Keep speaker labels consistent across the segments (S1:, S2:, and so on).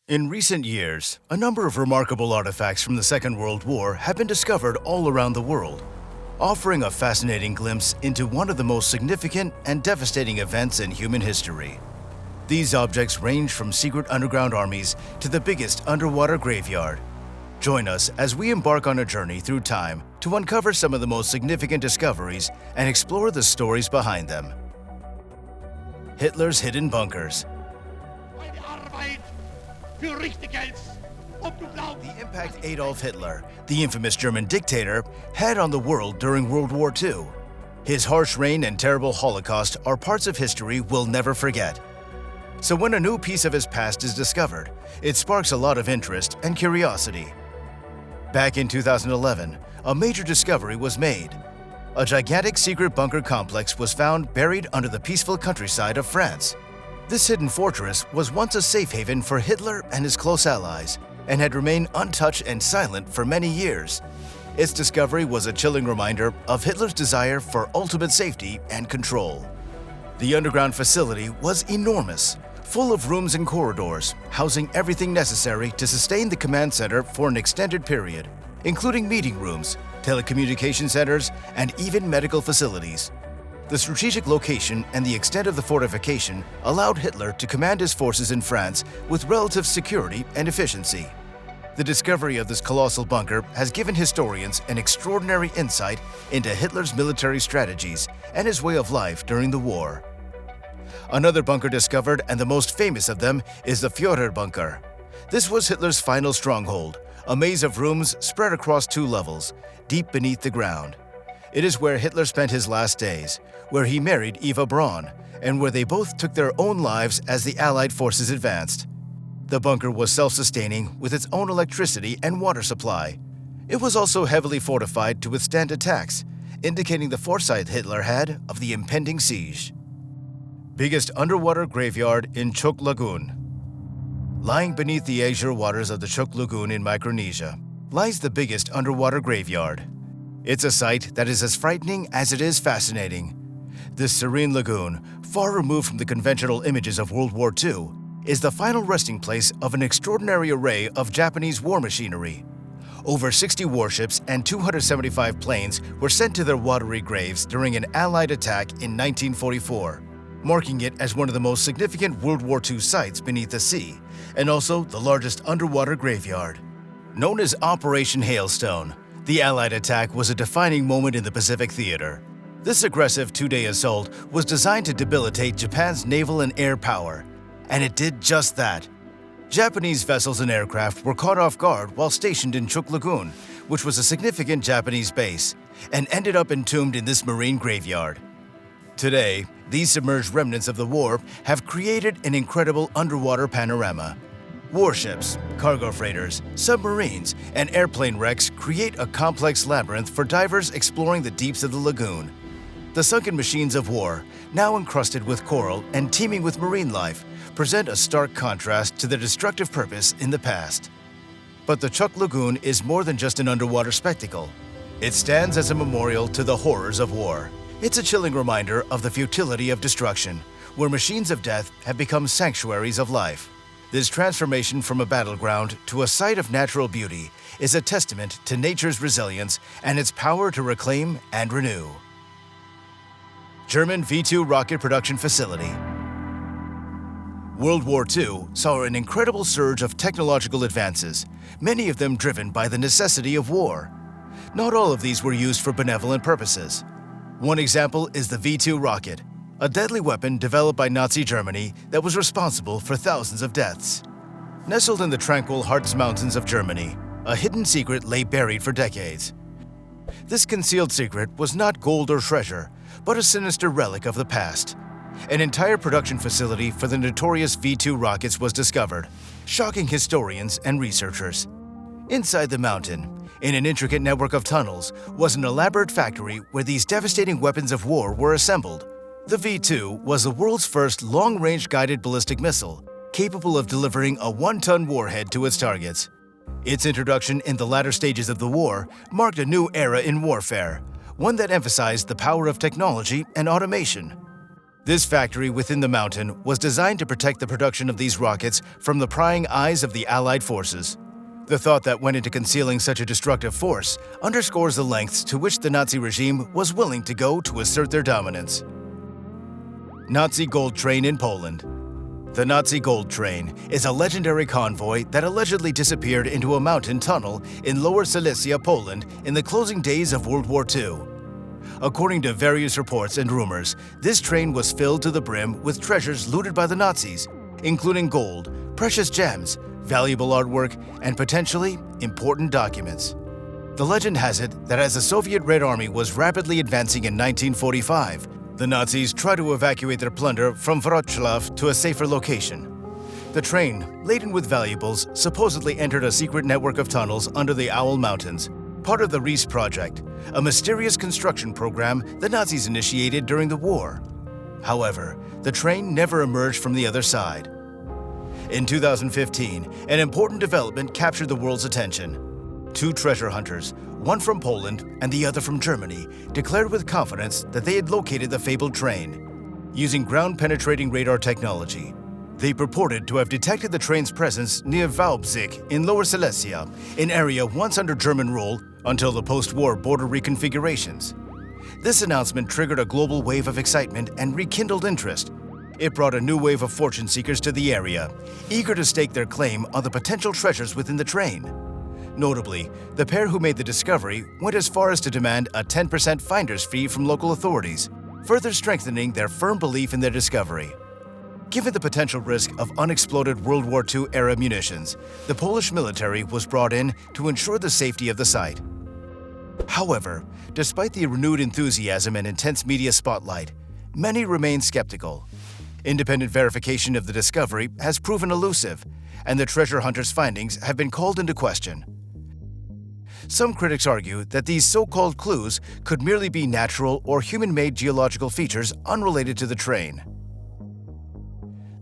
S1: In recent years, a number of remarkable artifacts from the Second World War have been discovered all around the world, offering a fascinating glimpse into one of the most significant and devastating events in human history. These objects range from secret underground armies to the biggest underwater graveyard. Join us as we embark on a journey through time to uncover some of the most significant discoveries and explore the stories behind them. Hitler's hidden bunkers. The impact Adolf Hitler, the infamous German dictator, had on the world during World War II. His harsh reign and terrible Holocaust are parts of history we'll never forget. So when a new piece of his past is discovered, it sparks a lot of interest and curiosity. Back in 2011, a major discovery was made. A gigantic secret bunker complex was found buried under the peaceful countryside of France. This hidden fortress was once a safe haven for Hitler and his close allies, and had remained untouched and silent for many years. Its discovery was a chilling reminder of Hitler's desire for ultimate safety and control. The underground facility was enormous, full of rooms and corridors, housing everything necessary to sustain the command center for an extended period, including meeting rooms, telecommunication centers, and even medical facilities. The strategic location and the extent of the fortification allowed Hitler to command his forces in France with relative security and efficiency. The discovery of this colossal bunker has given historians an extraordinary insight into Hitler's military strategies and his way of life during the war. Another bunker discovered, and the most famous of them, is the Führer bunker. This was Hitler's final stronghold, a maze of rooms spread across 2 levels, deep beneath the ground. It is where Hitler spent his last days, where he married Eva Braun, and where they both took their own lives as the Allied forces advanced. The bunker was self-sustaining with its own electricity and water supply. It was also heavily fortified to withstand attacks, indicating the foresight Hitler had of the impending siege. Biggest underwater graveyard in Chuk Lagoon. Lying beneath the azure waters of the Chuk Lagoon in Micronesia lies the biggest underwater graveyard. It's a sight that is as frightening as it is fascinating. This serene lagoon, far removed from the conventional images of World War II, is the final resting place of an extraordinary array of Japanese war machinery. Over 60 warships and 275 planes were sent to their watery graves during an Allied attack in 1944, marking it as one of the most significant World War II sites beneath the sea, and also the largest underwater graveyard. Known as Operation Hailstone, the Allied attack was a defining moment in the Pacific theater. This aggressive 2-day assault was designed to debilitate Japan's naval and air power, and it did just that. Japanese vessels and aircraft were caught off guard while stationed in Chuk Lagoon, which was a significant Japanese base, and ended up entombed in this marine graveyard. Today, these submerged remnants of the war have created an incredible underwater panorama. Warships, cargo freighters, submarines, and airplane wrecks create a complex labyrinth for divers exploring the deeps of the lagoon. The sunken machines of war, now encrusted with coral and teeming with marine life, present a stark contrast to their destructive purpose in the past. But the Chuk Lagoon is more than just an underwater spectacle. It stands as a memorial to the horrors of war. It's a chilling reminder of the futility of destruction, where machines of death have become sanctuaries of life. This transformation from a battleground to a site of natural beauty is a testament to nature's resilience and its power to reclaim and renew. German V2 rocket production facility. World War II saw an incredible surge of technological advances, many of them driven by the necessity of war. Not all of these were used for benevolent purposes. One example is the V2 rocket, a deadly weapon developed by Nazi Germany that was responsible for thousands of deaths. Nestled in the tranquil Harz mountains of Germany, a hidden secret lay buried for decades. This concealed secret was not gold or treasure, but a sinister relic of the past. An entire production facility for the notorious V2 rockets was discovered, shocking historians and researchers. Inside the mountain, in an intricate network of tunnels, was an elaborate factory where these devastating weapons of war were assembled. The V2 was the world's first long-range guided ballistic missile, capable of delivering a 1-ton warhead to its targets. Its introduction in the latter stages of the war marked a new era in warfare, one that emphasized the power of technology and automation. This factory within the mountain was designed to protect the production of these rockets from the prying eyes of the Allied forces. The thought that went into concealing such a destructive force underscores the lengths to which the Nazi regime was willing to go to assert their dominance. Nazi Gold Train in Poland. The Nazi Gold Train is a legendary convoy that allegedly disappeared into a mountain tunnel in Lower Silesia, Poland in the closing days of World War II. According to various reports and rumors, this train was filled to the brim with treasures looted by the Nazis, including gold, precious gems, valuable artwork, and potentially important documents. The legend has it that as the Soviet Red Army was rapidly advancing in 1945, the Nazis tried to evacuate their plunder from Wrocław to a safer location. The train, laden with valuables, supposedly entered a secret network of tunnels under the Owl Mountains, part of the Reese Project, a mysterious construction program the Nazis initiated during the war. However, the train never emerged from the other side. In 2015, an important development captured the world's attention. Two treasure hunters, one from Poland and the other from Germany, declared with confidence that they had located the fabled train. Using ground-penetrating radar technology, they purported to have detected the train's presence near Wałbrzych in Lower Silesia, an area once under German rule until the post-war border reconfigurations. This announcement triggered a global wave of excitement and rekindled interest. It brought a new wave of fortune seekers to the area, eager to stake their claim on the potential treasures within the train. Notably, the pair who made the discovery went as far as to demand a 10% finder's fee from local authorities, further strengthening their firm belief in their discovery. Given the potential risk of unexploded World War II-era munitions, the Polish military was brought in to ensure the safety of the site. However, despite the renewed enthusiasm and intense media spotlight, many remain skeptical. Independent verification of the discovery has proven elusive, and the treasure hunters' findings have been called into question. Some critics argue that these so-called clues could merely be natural or human-made geological features unrelated to the train.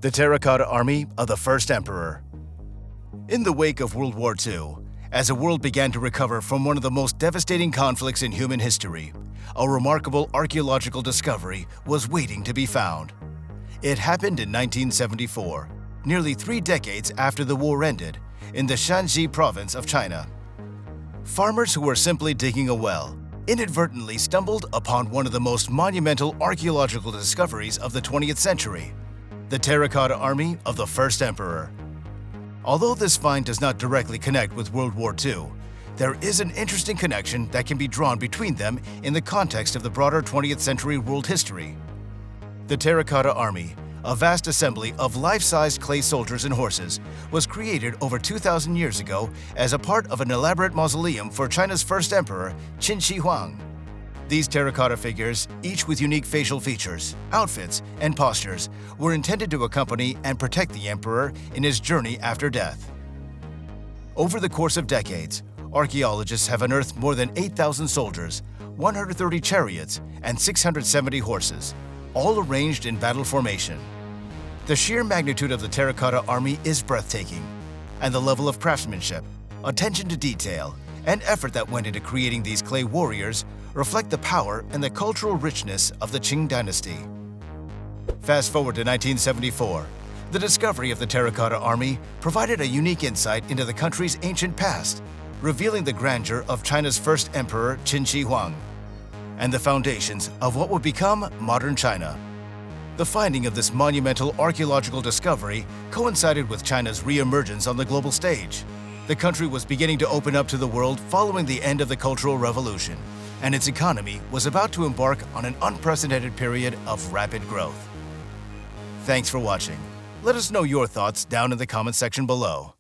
S1: The Terracotta Army of the First Emperor. In the wake of World War II, as the world began to recover from one of the most devastating conflicts in human history, a remarkable archaeological discovery was waiting to be found. It happened in 1974, nearly 3 decades after the war ended, in the Shanxi province of China. Farmers who were simply digging a well inadvertently stumbled upon one of the most monumental archaeological discoveries of the 20th century, the Terracotta Army of the First Emperor. Although this find does not directly connect with World War II, there is an interesting connection that can be drawn between them in the context of the broader 20th century world history. The Terracotta Army, a vast assembly of life-sized clay soldiers and horses, was created over 2,000 years ago as a part of an elaborate mausoleum for China's first emperor, Qin Shi Huang. These terracotta figures, each with unique facial features, outfits, and postures, were intended to accompany and protect the emperor in his journey after death. Over the course of decades, archaeologists have unearthed more than 8,000 soldiers, 130 chariots, and 670 horses, all arranged in battle formation. The sheer magnitude of the Terracotta Army is breathtaking, and the level of craftsmanship, attention to detail, and effort that went into creating these clay warriors reflect the power and the cultural richness of the Qing dynasty. Fast forward to 1974. The discovery of the Terracotta Army provided a unique insight into the country's ancient past, revealing the grandeur of China's first emperor, Qin Shi Huang, and the foundations of what would become modern China. The finding of this monumental archaeological discovery coincided with China's re-emergence on the global stage. The country was beginning to open up to the world following the end of the Cultural Revolution, and its economy was about to embark on an unprecedented period of rapid growth. Thanks for watching. Let us know your thoughts down in the comment section below.